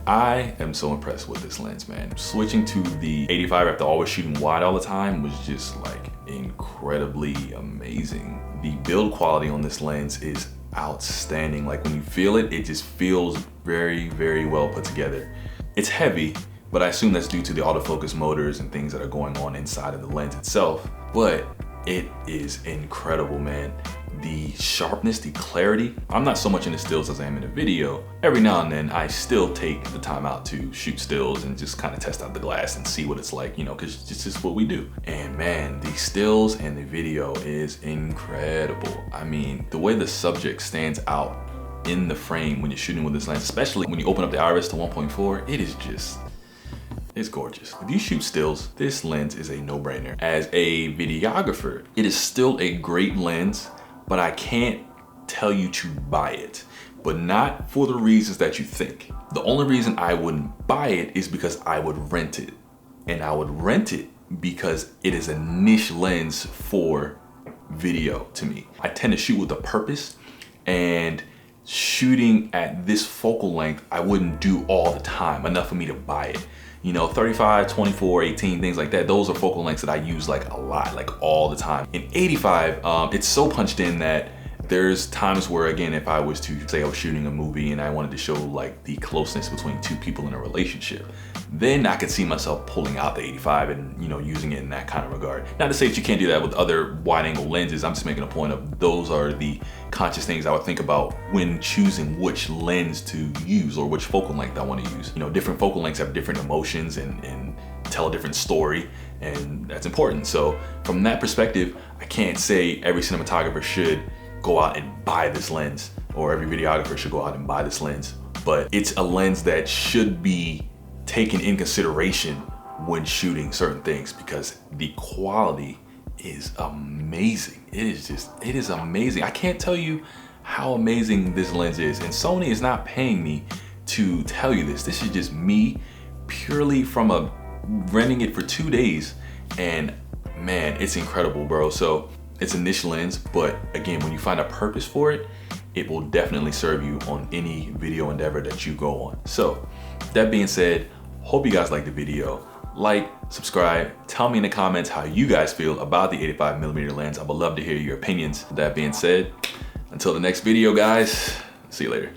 I am so impressed with this lens, man. Switching to the 85 after always shooting wide all the time was just like incredibly amazing. The build quality on this lens is outstanding. Like when you feel it, it just feels very, very well put together. It's heavy, but I assume that's due to the autofocus motors and things that are going on inside of the lens itself. But it is incredible, man. The sharpness, the clarity. I'm not so much into stills as I am in a video. Every now and then I still take the time out to shoot stills and just kind of test out the glass and see what it's like, you know, because it's just what we do. And man, the stills and the video is incredible. I mean, the way the subject stands out in the frame when you're shooting with this lens, especially when you open up the iris to 1.4, it is just, it's gorgeous. If you shoot stills, this lens is a no-brainer. As a videographer, it is still a great lens, but I can't tell you to buy it, but not for the reasons that you think. The only reason I wouldn't buy it is because I would rent it. And I would rent it because it is a niche lens for video to me. I tend to shoot with a purpose, and shooting at this focal length, I wouldn't do all the time, enough for me to buy it. You know, 35, 24, 18, things like that. Those are focal lengths that I use like a lot, like all the time. In 85, it's so punched in that there's times where, again, if I was to say I was shooting a movie and I wanted to show like the closeness between two people in a relationship, then I could see myself pulling out the 85 and, you know, using it in that kind of regard. Not to say that you can't do that with other wide angle lenses. I'm just making a point of those are the conscious things I would think about when choosing which lens to use or which focal length I want to use. You know, different focal lengths have different emotions and tell a different story, and that's important. So from that perspective, I can't say every cinematographer should go out and buy this lens, or every videographer should go out and buy this lens, but it's a lens that should be taken in consideration when shooting certain things because the quality is amazing. It is amazing. I can't tell you how amazing this lens is, and Sony is not paying me to tell you this. This is just me purely from renting it for 2 days, and man, it's incredible, bro. So it's a niche lens, but again, when you find a purpose for it, it will definitely serve you on any video endeavor that you go on. So that being said, hope you guys liked the video. Like, subscribe, tell me in the comments how you guys feel about the 85mm lens. I would love to hear your opinions. That being said, until the next video, guys, see you later.